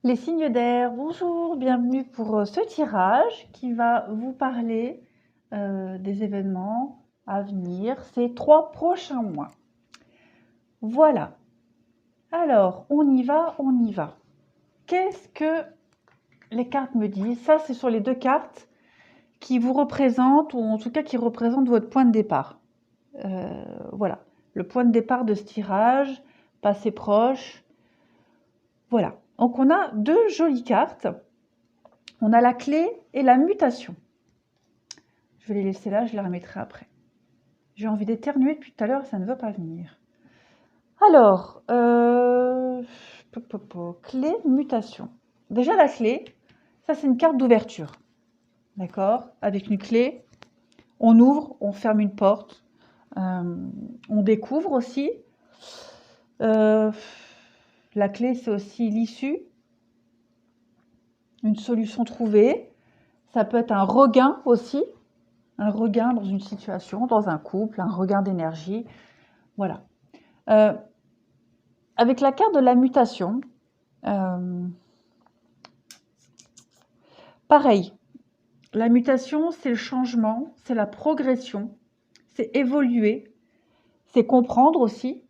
Les signes d'air, bonjour, bienvenue pour ce tirage qui va vous parler des événements à venir ces 3 prochains mois. Voilà. Alors, on y va, on y va. Qu'est-ce que les cartes me disent? Ça, c'est sur les 2 cartes qui vous représentent, ou en tout cas qui représentent votre point de départ. Voilà, le point de départ de ce tirage, passé proche. Voilà. Donc, on a 2 jolies cartes. On a la clé et la mutation. Je vais les laisser là, je les remettrai après. J'ai envie d'éternuer depuis tout à l'heure, ça ne veut pas venir. Alors, clé, mutation. Déjà la clé, ça c'est une carte d'ouverture. D'accord? Avec une clé, on ouvre, on ferme une porte, on découvre aussi. La clé, c'est aussi l'issue, une solution trouvée. Ça peut être un regain aussi, un regain dans une situation, dans un couple, un regain d'énergie. Voilà. Avec la carte de la mutation, pareil. La mutation, c'est le changement, c'est la progression, c'est évoluer, c'est comprendre aussi.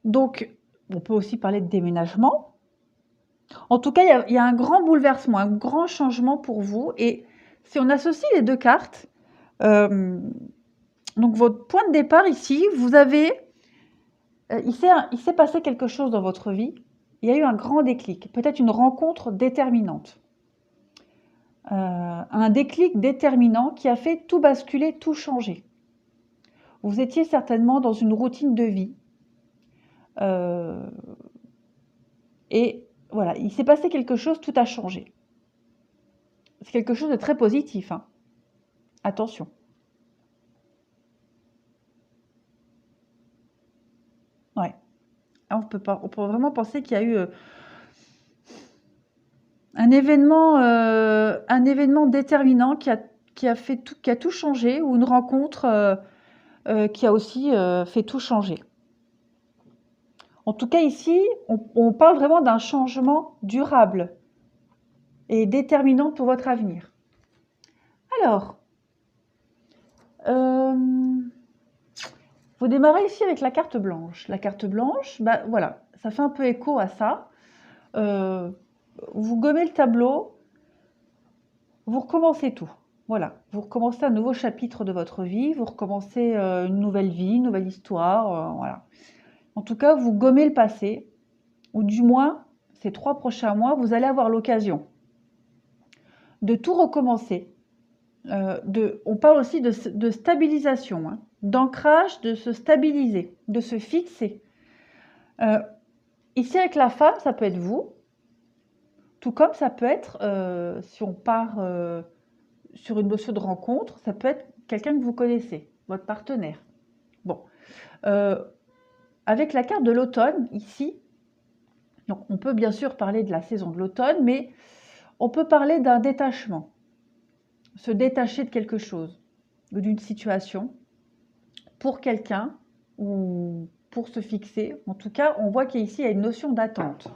Donc, on peut aussi parler de déménagement. En tout cas, il y a un grand bouleversement, un grand changement pour vous. Et si on associe les 2 cartes, donc votre point de départ ici, vous avez, il s'est passé quelque chose dans votre vie. Il y a eu un grand déclic, peut-être une rencontre déterminante. Un déclic déterminant qui a fait tout basculer, tout changer. Vous étiez certainement dans une routine de vie. Et voilà, il s'est passé quelque chose, tout a changé. C'est quelque chose de très positif, hein. Attention. Ouais. On peut vraiment penser qu'il y a eu un événement déterminant qui a tout changé, ou une rencontre qui a aussi fait tout changer. En tout cas, ici, on parle vraiment d'un changement durable et déterminant pour votre avenir. Alors, vous démarrez ici avec la carte blanche. La carte blanche, bah, voilà, ça fait un peu écho à ça. Vous gommez le tableau, vous recommencez tout. Voilà, vous recommencez un nouveau chapitre de votre vie, vous recommencez une nouvelle vie, une nouvelle histoire, voilà. En tout cas, vous gommez le passé, ou du moins, ces 3 prochains mois, vous allez avoir l'occasion de tout recommencer. On parle aussi de stabilisation, hein, d'ancrage, de se stabiliser, de se fixer. Ici, avec la femme, ça peut être vous, tout comme ça peut être, si on part sur une notion de rencontre, ça peut être quelqu'un que vous connaissez, votre partenaire. Bon. Avec la carte de l'automne, ici, donc on peut bien sûr parler de la saison de l'automne, mais on peut parler d'un détachement. Se détacher de quelque chose, ou d'une situation, pour quelqu'un, ou pour se fixer. En tout cas, on voit qu'ici, il y a une notion d'attente.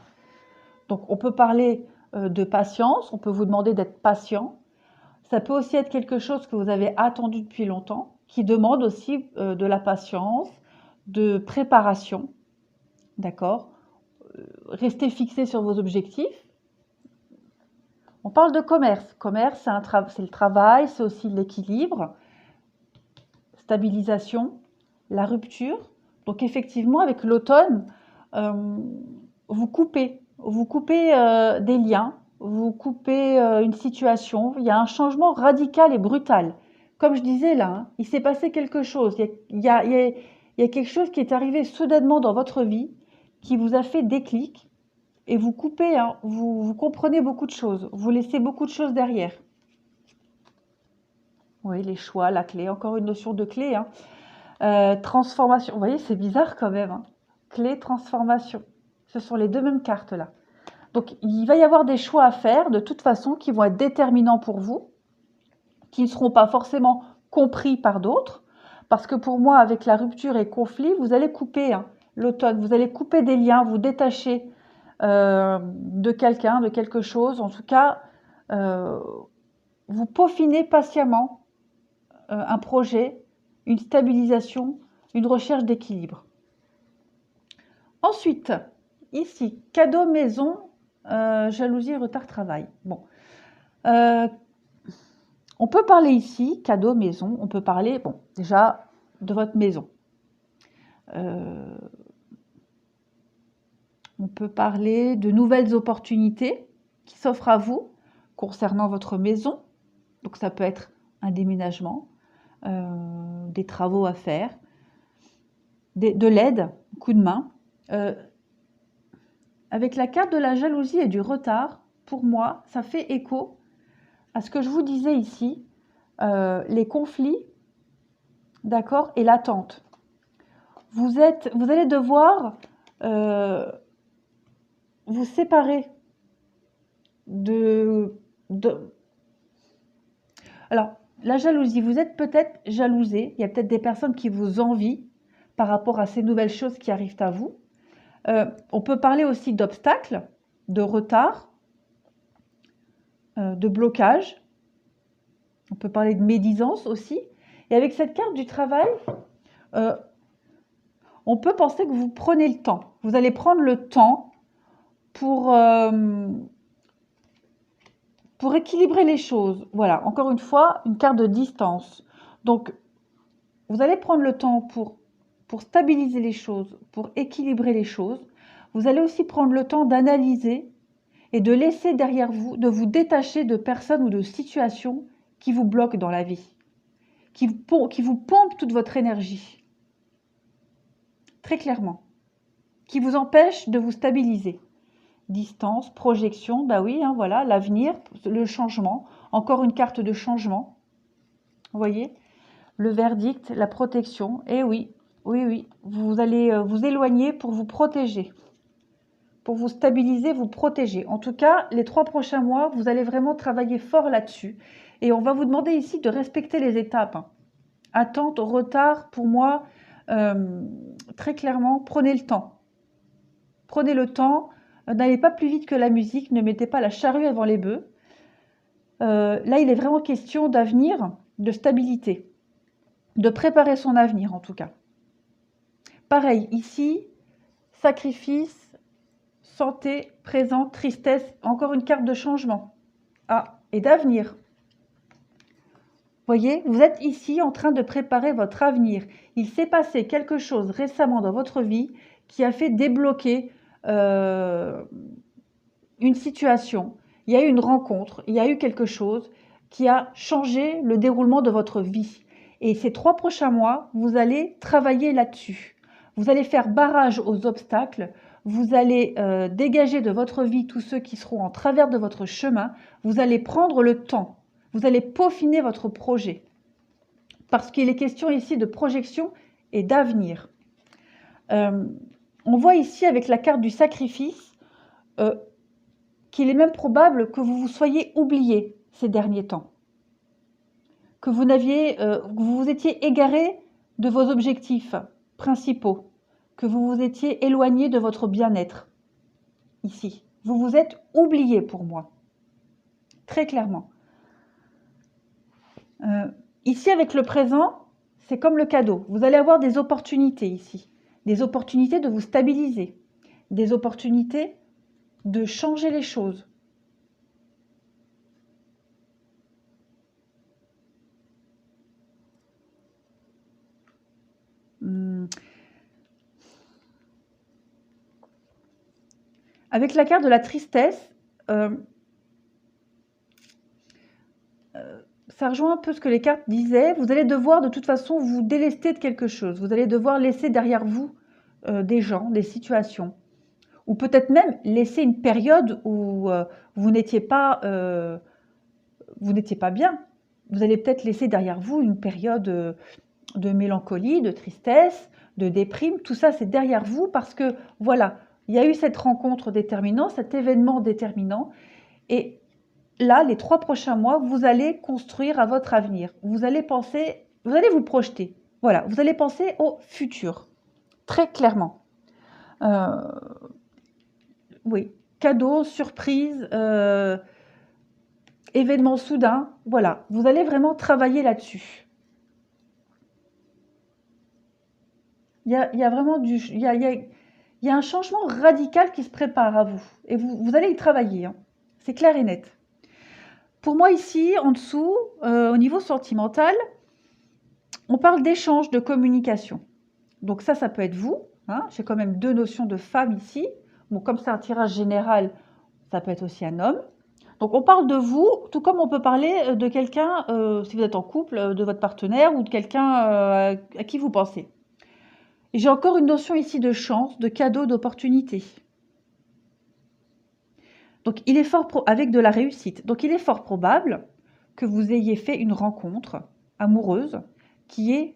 Donc, on peut parler de patience, on peut vous demander d'être patient. Ça peut aussi être quelque chose que vous avez attendu depuis longtemps, qui demande aussi de la patience, de préparation. D'accord? Restez fixé sur vos objectifs. On parle de commerce. Commerce, c'est le travail, c'est aussi l'équilibre, stabilisation, la rupture. Donc effectivement, avec l'automne, vous coupez des liens, vous coupez une situation. Il y a un changement radical et brutal. Comme je disais là, hein, il s'est passé quelque chose. Il y a quelque chose qui est arrivé soudainement dans votre vie, qui vous a fait déclic, et vous coupez, hein, vous comprenez beaucoup de choses. Vous laissez beaucoup de choses derrière. Oui, les choix, la clé, encore une notion de clé, hein. Transformation, vous voyez, c'est bizarre quand même, hein. Clé, transformation. Ce sont les 2 mêmes cartes là. Donc, il va y avoir des choix à faire, de toute façon, qui vont être déterminants pour vous, qui ne seront pas forcément compris par d'autres, parce que pour moi, avec la rupture et conflit, vous allez couper, hein, l'automne, vous allez couper des liens, vous détacher de quelqu'un, de quelque chose. En tout cas, vous peaufinez patiemment un projet, une stabilisation, une recherche d'équilibre. Ensuite, ici, cadeau maison, jalousie, retard, travail. Bon. On peut parler ici, cadeau, maison, on peut parler, bon, déjà, de votre maison. On peut parler de nouvelles opportunités qui s'offrent à vous concernant votre maison. Donc ça peut être un déménagement, des travaux à faire, de l'aide, un coup de main. Avec la carte de la jalousie et du retard, pour moi, ça fait écho à ce que je vous disais ici, les conflits, d'accord, et l'attente. Vous allez devoir vous séparer Alors, la jalousie, vous êtes peut-être jalousé, il y a peut-être des personnes qui vous envient par rapport à ces nouvelles choses qui arrivent à vous. On peut parler aussi d'obstacles, de retard, de blocage. On peut parler de médisance aussi. Et avec cette carte du travail, on peut penser que vous prenez le temps. Vous allez prendre le temps pour équilibrer les choses. Voilà, encore une fois, une carte de distance. Donc, vous allez prendre le temps pour stabiliser les choses, pour équilibrer les choses. Vous allez aussi prendre le temps d'analyser et de laisser derrière vous, de vous détacher de personnes ou de situations qui vous bloquent dans la vie, qui vous pompent toute votre énergie, très clairement, qui vous empêchent de vous stabiliser. Distance, projection, bah oui, hein, voilà, l'avenir, le changement, encore une carte de changement, vous voyez, le verdict, la protection, et oui, vous allez vous éloigner pour vous protéger, pour vous stabiliser, vous protéger. En tout cas, les 3 prochains mois, vous allez vraiment travailler fort là-dessus. Et on va vous demander ici de respecter les étapes. Attente, retard, pour moi, très clairement, prenez le temps. Prenez le temps, n'allez pas plus vite que la musique, ne mettez pas la charrue avant les bœufs. Là, il est vraiment question d'avenir, de stabilité, de préparer son avenir en tout cas. Pareil, ici, sacrifice, santé, présent, tristesse, encore une carte de changement. Ah, et d'avenir. Voyez, vous êtes ici en train de préparer votre avenir. Il s'est passé quelque chose récemment dans votre vie qui a fait débloquer une situation. Il y a eu une rencontre, il y a eu quelque chose qui a changé le déroulement de votre vie. Et ces 3 prochains mois, vous allez travailler là-dessus. Vous allez faire barrage aux obstacles. Vous allez dégager de votre vie tous ceux qui seront en travers de votre chemin. Vous allez prendre le temps. Vous allez peaufiner votre projet. Parce qu'il est question ici de projection et d'avenir. On voit ici avec la carte du sacrifice qu'il est même probable que vous vous soyez oublié ces derniers temps. Que vous vous étiez égaré de vos objectifs principaux. Que vous vous étiez éloigné de votre bien-être. Ici. Vous vous êtes oublié pour moi. Très clairement. Ici, avec le présent, c'est comme le cadeau. Vous allez avoir des opportunités ici. Des opportunités de vous stabiliser. Des opportunités de changer les choses. Avec la carte de la tristesse, ça rejoint un peu ce que les cartes disaient. Vous allez devoir de toute façon vous délester de quelque chose. Vous allez devoir laisser derrière vous des gens, des situations. Ou peut-être même laisser une période où vous n'étiez pas bien. Vous allez peut-être laisser derrière vous une période de mélancolie, de tristesse, de déprime. Tout ça, c'est derrière vous parce que, voilà, il y a eu cette rencontre déterminante, cet événement déterminant. Et là, les 3 prochains mois, vous allez construire à votre avenir. Vous allez penser, vous allez vous projeter. Voilà, vous allez penser au futur, très clairement. Oui, cadeau, surprise, événement soudain, voilà. Vous allez vraiment travailler là-dessus. Il y a vraiment il y a un changement radical qui se prépare à vous et vous allez y travailler, hein. C'est clair et net. Pour moi ici, en dessous, au niveau sentimental, on parle d'échange, de communication. Donc ça peut être vous, hein. J'ai quand même 2 notions de femme ici. Bon, comme c'est un tirage général, ça peut être aussi un homme. Donc on parle de vous, tout comme on peut parler de quelqu'un, si vous êtes en couple, de votre partenaire ou de quelqu'un à qui vous pensez. Et j'ai encore une notion ici de chance, de cadeau, d'opportunité. Donc il est avec de la réussite. Donc il est fort probable que vous ayez fait une rencontre amoureuse qui ait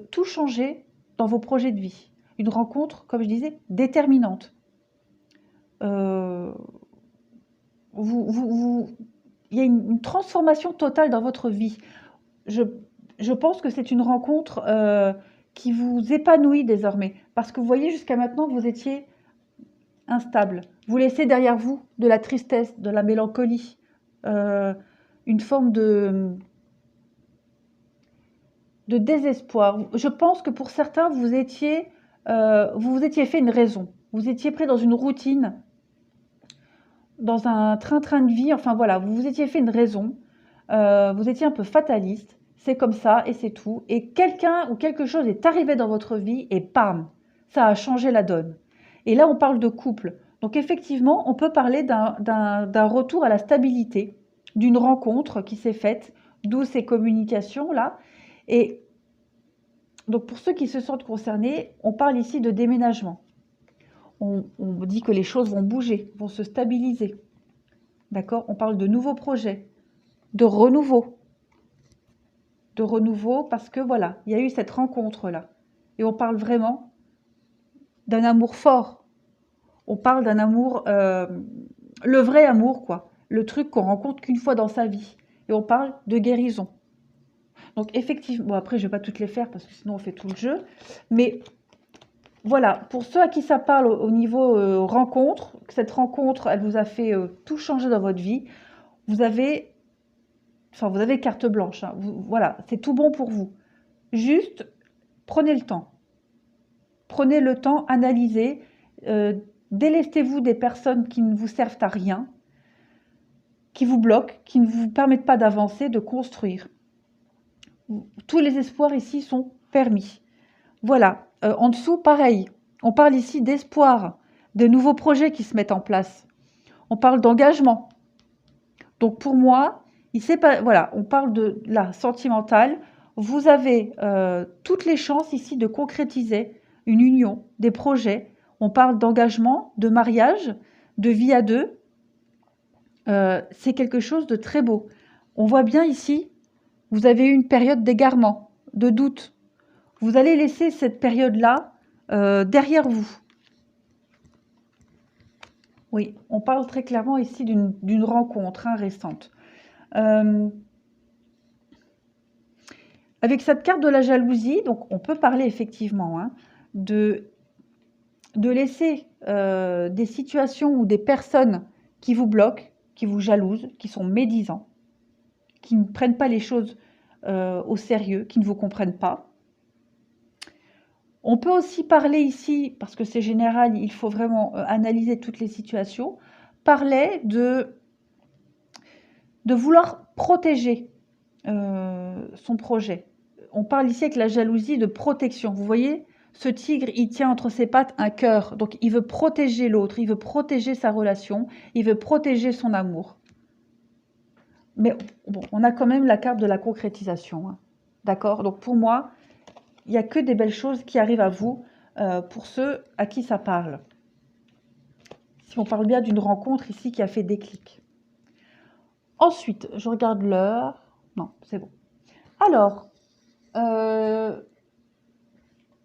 tout changé dans vos projets de vie. Une rencontre, comme je disais, déterminante. Euh, il y a une transformation totale dans votre vie. Je, je pense que c'est une rencontre qui vous épanouit désormais. Parce que vous voyez, jusqu'à maintenant, vous étiez instable. Vous laissez derrière vous de la tristesse, de la mélancolie, euh, une forme de désespoir. Je pense que pour certains, vous vous étiez fait une raison. Vous étiez pris dans une routine, dans un train-train de vie. Enfin voilà, vous vous étiez fait une raison. Vous étiez un peu fataliste. C'est comme ça et c'est tout. Et quelqu'un ou quelque chose est arrivé dans votre vie et bam, ça a changé la donne. Et là, on parle de couple. Donc effectivement, on peut parler d'un retour à la stabilité, d'une rencontre qui s'est faite, d'où ces communications-là. Et donc pour ceux qui se sentent concernés, on parle ici de déménagement. On dit que les choses vont bouger, vont se stabiliser. D'accord? On parle de nouveaux projets, de renouveau. De renouveau parce que voilà, il y a eu cette rencontre-là. Et on parle vraiment d'un amour fort. On parle d'un amour, le vrai amour, quoi. Le truc qu'on rencontre qu'une fois dans sa vie. Et on parle de guérison. Donc effectivement, bon après je vais pas toutes les faire parce que sinon on fait tout le jeu. Mais voilà, pour ceux à qui ça parle au niveau rencontre, que cette rencontre, elle vous a fait tout changer dans votre vie, vous avez, enfin vous avez carte blanche, hein. Voilà, c'est tout bon pour vous. Juste, prenez le temps. Prenez le temps, analysez, délestez-vous des personnes qui ne vous servent à rien, qui vous bloquent, qui ne vous permettent pas d'avancer, de construire. Tous les espoirs ici sont permis. Voilà. En dessous, pareil. On parle ici d'espoir, de nouveaux projets qui se mettent en place. On parle d'engagement. Donc pour moi, voilà, on parle de la sentimentale. Vous avez toutes les chances ici de concrétiser une union, des projets. On parle d'engagement, de mariage, de vie à deux. C'est quelque chose de très beau. On voit bien ici, vous avez eu une période d'égarement, de doute. Vous allez laisser cette période-là derrière vous. Oui, on parle très clairement ici d'une rencontre récente. Avec cette carte de la jalousie, donc on peut parler effectivement de laisser des situations ou des personnes qui vous bloquent, qui vous jalousent, qui sont médisants, qui ne prennent pas les choses au sérieux, qui ne vous comprennent pas. On peut aussi parler ici, parce que c'est général, il faut vraiment analyser toutes les situations, parler de vouloir protéger son projet. On parle ici avec la jalousie de protection. Vous voyez, ce tigre, il tient entre ses pattes un cœur. Donc, il veut protéger l'autre, il veut protéger sa relation, il veut protéger son amour. Mais bon, on a quand même la carte de la concrétisation. D'accord? Donc, pour moi, il n'y a que des belles choses qui arrivent à vous pour ceux à qui ça parle. Si on parle bien d'une rencontre ici qui a fait déclic. Ensuite, je regarde l'heure. Non, c'est bon. Alors,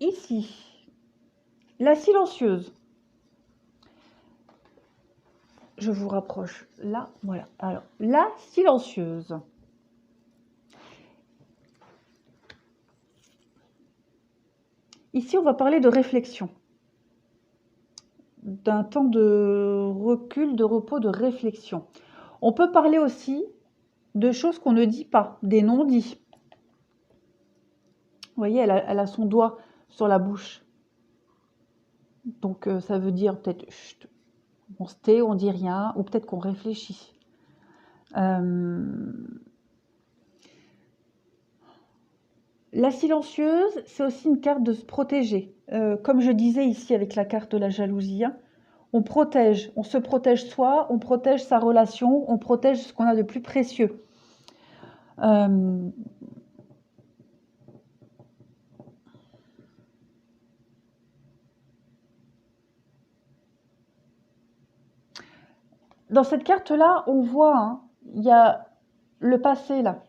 ici, la silencieuse. Je vous rapproche là, voilà. Alors, la silencieuse. Ici, on va parler de réflexion. d'un temps de recul, de repos, de réflexion. On peut parler aussi de choses qu'on ne dit pas, des non-dits. Vous voyez, elle a son doigt sur la bouche. Donc, ça veut dire peut-être, chut, on se tait, on dit rien, ou peut-être qu'on réfléchit. La silencieuse, c'est aussi une carte de se protéger. Comme je disais ici avec la carte de la jalousie, hein, on protège, on se protège soi, on protège sa relation, on protège ce qu'on a de plus précieux. Dans cette carte-là, on voit, hein, il y a le passé là.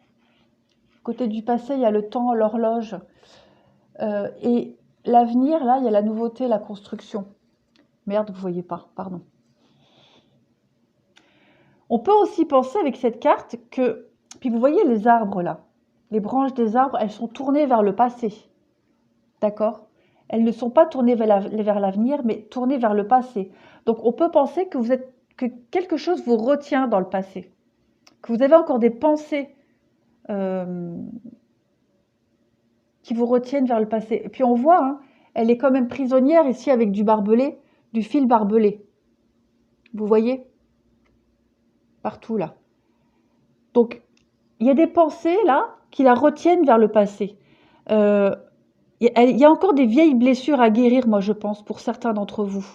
Côté du passé, il y a le temps, l'horloge. Et l'avenir, là, il y a la nouveauté, la construction. Merde, vous voyez pas, pardon. On peut aussi penser avec cette carte que, puis vous voyez les arbres là, les branches des arbres, elles sont tournées vers le passé. D'accord? Elles ne sont pas tournées vers l'avenir, mais tournées vers le passé. Donc on peut penser que que quelque chose vous retient dans le passé, que vous avez encore des pensées qui vous retiennent vers le passé. Et puis on voit, hein, elle est quand même prisonnière ici avec du barbelé, du fil barbelé. Vous voyez? Partout là. Donc, il y a des pensées là qui la retiennent vers le passé. Il y a encore des vieilles blessures à guérir, moi je pense, pour certains d'entre vous.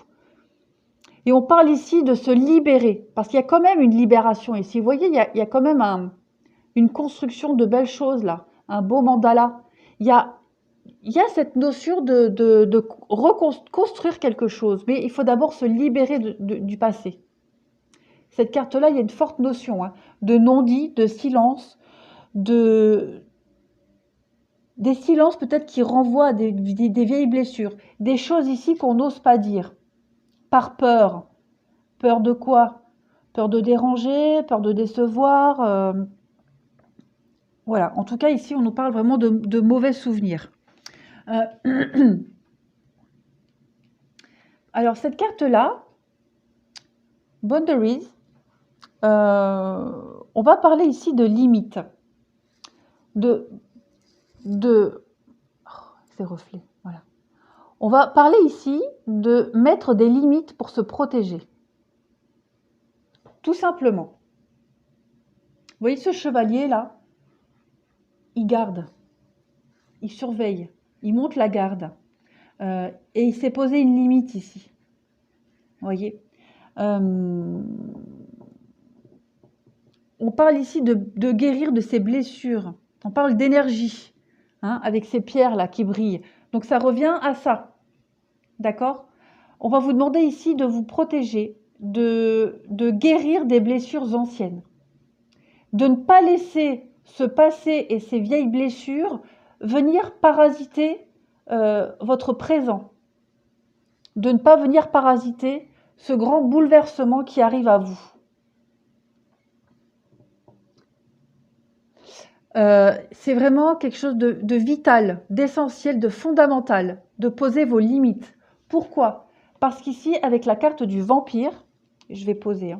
Et on parle ici de se libérer, parce qu'il y a quand même une libération ici. Vous voyez, il y a quand même une construction de belles choses là, un beau mandala. Il y a cette notion de reconstruire quelque chose, mais il faut d'abord se libérer du passé. Cette carte-là, il y a une forte notion hein, de non-dit, de silence, des silences peut-être qui renvoient à des vieilles blessures, des choses ici qu'on n'ose pas dire, par peur. Peur de quoi? Peur de déranger, peur de décevoir. Voilà, en tout cas ici on nous parle vraiment de mauvais souvenirs. Alors cette carte-là, Boundaries, on va parler ici de limites, ces reflets, voilà. On va parler ici de mettre des limites pour se protéger. Tout simplement. Vous voyez ce chevalier là? Il garde, il surveille, il monte la garde. Et il s'est posé une limite ici. Vous voyez? On parle ici de guérir de ses blessures. On parle d'énergie, hein, avec ces pierres là qui brillent. Donc ça revient à ça. D'accord? On va vous demander ici de vous protéger, de guérir des blessures anciennes. De ne pas laisser ce passé et ces vieilles blessures venir parasiter votre présent. De ne pas venir parasiter ce grand bouleversement qui arrive à vous. C'est vraiment quelque chose de vital, d'essentiel, de fondamental, de poser vos limites. Pourquoi? Parce qu'ici, avec la carte du vampire, je vais poser, hein,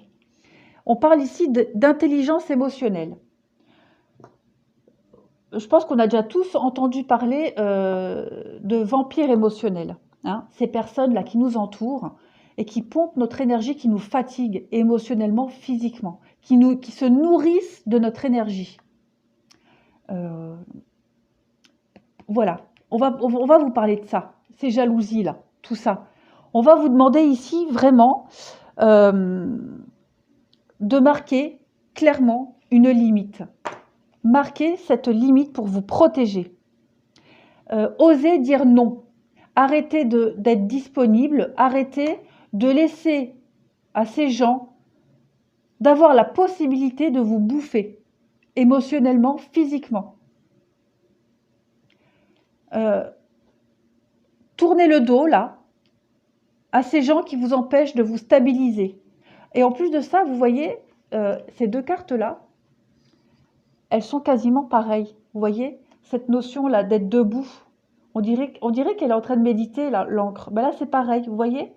on parle ici d'intelligence émotionnelle. Je pense qu'on a déjà tous entendu parler de vampires émotionnels. Hein, ces personnes-là qui nous entourent et qui pompent notre énergie, qui nous fatiguent émotionnellement, physiquement, qui se nourrissent de notre énergie. Voilà, on va vous parler de ça, ces jalousies-là, tout ça. On va vous demander ici vraiment de marquer clairement une limite. Marquez cette limite pour vous protéger. Osez dire non. Arrêtez d'être disponible. Arrêtez de laisser à ces gens d'avoir la possibilité de vous bouffer émotionnellement, physiquement. Tournez le dos là à ces gens qui vous empêchent de vous stabiliser. Et en plus de ça, vous voyez, ces deux cartes-là, elles sont quasiment pareilles. Vous voyez, cette notion-là d'être debout, on dirait qu'elle est en train de méditer, l'encre. Ben là, c'est pareil, vous voyez?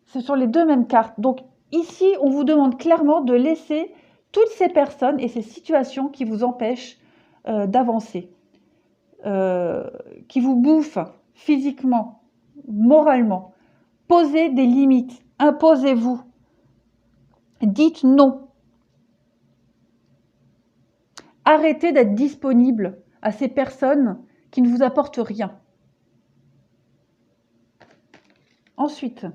Ce sont les deux mêmes cartes. Donc ici, on vous demande clairement de laisser toutes ces personnes et ces situations qui vous empêchent d'avancer, qui vous bouffent physiquement, moralement. Posez des limites, imposez-vous. Dites non. Arrêtez d'être disponible à ces personnes qui ne vous apportent rien. Ensuite,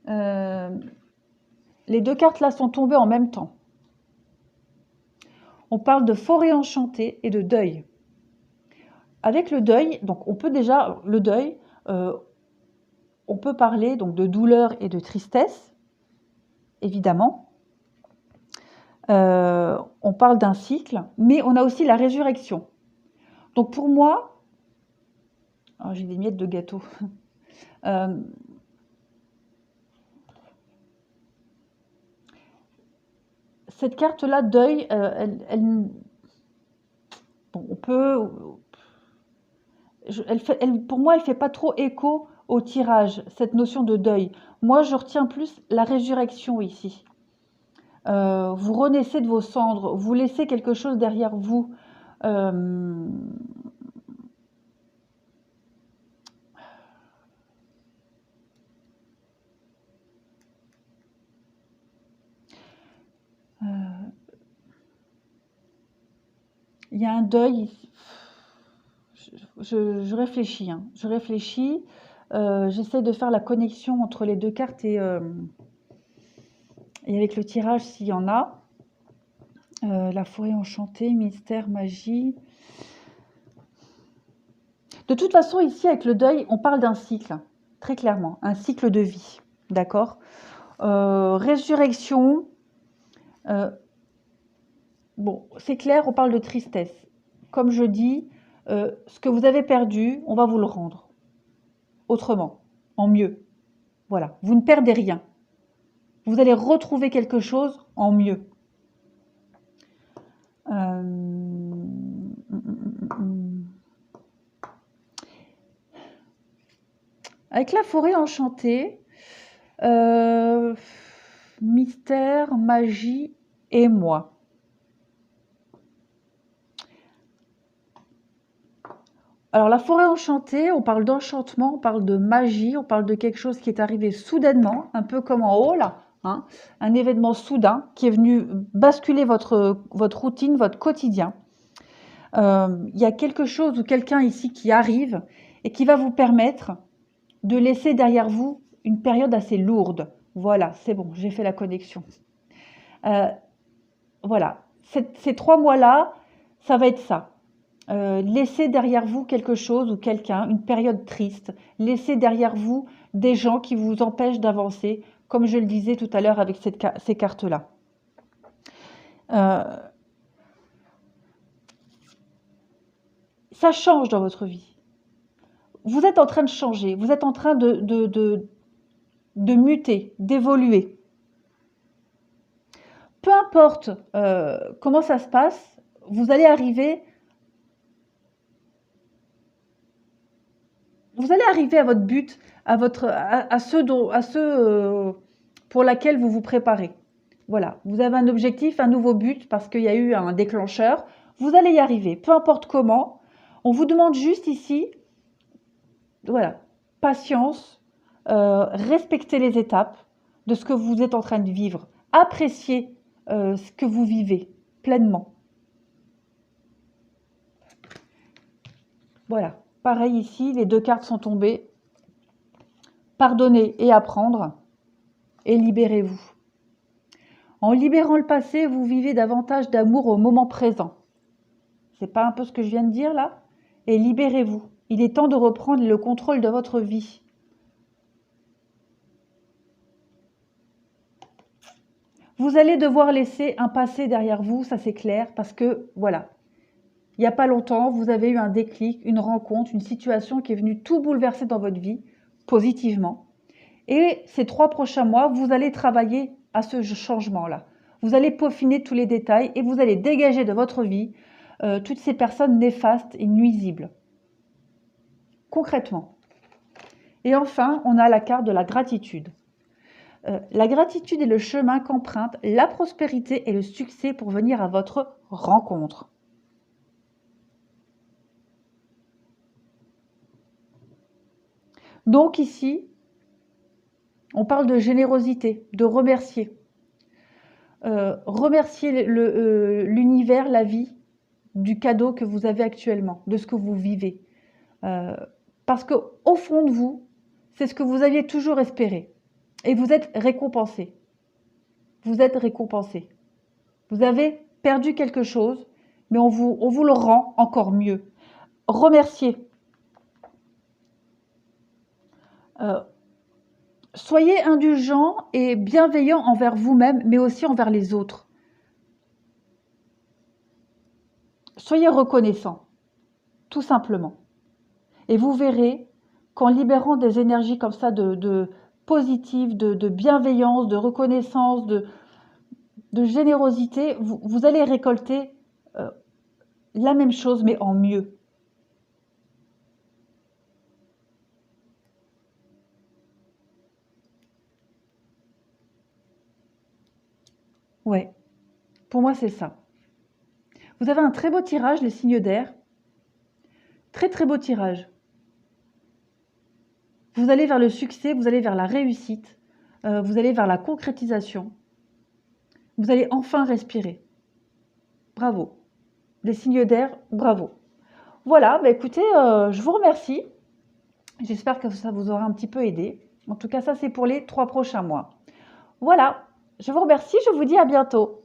les deux cartes là sont tombées en même temps. On parle de forêt enchantée et de deuil. Avec le deuil, donc on peut déjà, le deuil, on peut parler donc de douleur et de tristesse, évidemment. On parle d'un cycle, mais on a aussi la résurrection. Donc pour moi, oh, j'ai des miettes de gâteau. Cette carte-là, deuil, bon, on peut, pour moi, elle ne fait pas trop écho au tirage, cette notion de deuil. Moi, je retiens plus la résurrection ici. Vous renaissez de vos cendres, vous laissez quelque chose derrière vous. Il y a un deuil ici. Je réfléchis, hein. Je réfléchis. J'essaie de faire la connexion entre les deux cartes et avec le tirage s'il y en a. La forêt enchantée, mystère, magie. De toute façon, ici, avec le deuil, on parle d'un cycle, très clairement, un cycle de vie, d'accord? Résurrection, bon, c'est clair, on parle de tristesse. Comme je dis, ce que vous avez perdu, on va vous le rendre. Autrement, en mieux. Voilà, vous ne perdez rien. Vous allez retrouver quelque chose en mieux. Avec la forêt enchantée, mystère, magie et moi. Alors la forêt enchantée, on parle d'enchantement, on parle de magie, on parle de quelque chose qui est arrivé soudainement, un peu comme en haut là, hein, un événement soudain qui est venu basculer votre routine, votre quotidien. Il y a quelque chose ou quelqu'un ici qui arrive et qui va vous permettre de laisser derrière vous une période assez lourde. Voilà, c'est bon, j'ai fait la connexion. Voilà, ces 3 mois-là, ça va être ça. Laissez derrière vous quelque chose ou quelqu'un, une période triste. Laissez derrière vous des gens qui vous empêchent d'avancer, comme je le disais tout à l'heure avec ces cartes-là. Ça change dans votre vie. Vous êtes en train de changer, vous êtes en train de muter, d'évoluer. Peu importe comment ça se passe, vous allez arriver à votre but, à ceux pour laquelle vous vous préparez. Voilà, vous avez un objectif, un nouveau but parce qu'il y a eu un déclencheur. Vous allez y arriver, peu importe comment. On vous demande juste ici, voilà, patience, respectez les étapes de ce que vous êtes en train de vivre. Appréciez ce que vous vivez pleinement. Voilà, pareil ici, les deux cartes sont tombées. Pardonnez et apprendre, et libérez-vous. En libérant le passé, vous vivez davantage d'amour au moment présent. C'est pas un peu ce que je viens de dire là? Et libérez-vous. Il est temps de reprendre le contrôle de votre vie. Vous allez devoir laisser un passé derrière vous, ça c'est clair, parce que voilà, il n'y a pas longtemps, vous avez eu un déclic, une rencontre, une situation qui est venue tout bouleverser dans votre vie, positivement. Et ces 3 prochains mois, vous allez travailler à ce changement-là. Vous allez peaufiner tous les détails et vous allez dégager de votre vie toutes ces personnes néfastes et nuisibles. Concrètement. Et enfin, on a la carte de la gratitude. La gratitude est le chemin qu'emprunte la prospérité et le succès pour venir à votre rencontre. Donc ici, on parle de générosité, de remercier. Remercier l'univers, la vie, du cadeau que vous avez actuellement, de ce que vous vivez. Parce qu'au fond de vous, c'est ce que vous aviez toujours espéré. Et vous êtes récompensé. Vous êtes récompensé. Vous avez perdu quelque chose, mais on vous le rend encore mieux. Remerciez. Soyez indulgent et bienveillant envers vous-même, mais aussi envers les autres. Soyez reconnaissant, tout simplement. Et vous verrez qu'en libérant des énergies comme ça de positives, de bienveillance, de reconnaissance, de générosité, vous allez récolter la même chose, mais en mieux. Ouais, pour moi, c'est ça. Vous avez un très beau tirage, les signes d'air. Très, très beau tirage. Vous allez vers le succès, vous allez vers la réussite, vous allez vers la concrétisation. Vous allez enfin respirer. Bravo. Les signes d'air, bravo. Voilà, bah écoutez, je vous remercie. J'espère que ça vous aura un petit peu aidé. En tout cas, ça, c'est pour les 3 prochains mois. Voilà, je vous remercie, je vous dis à bientôt.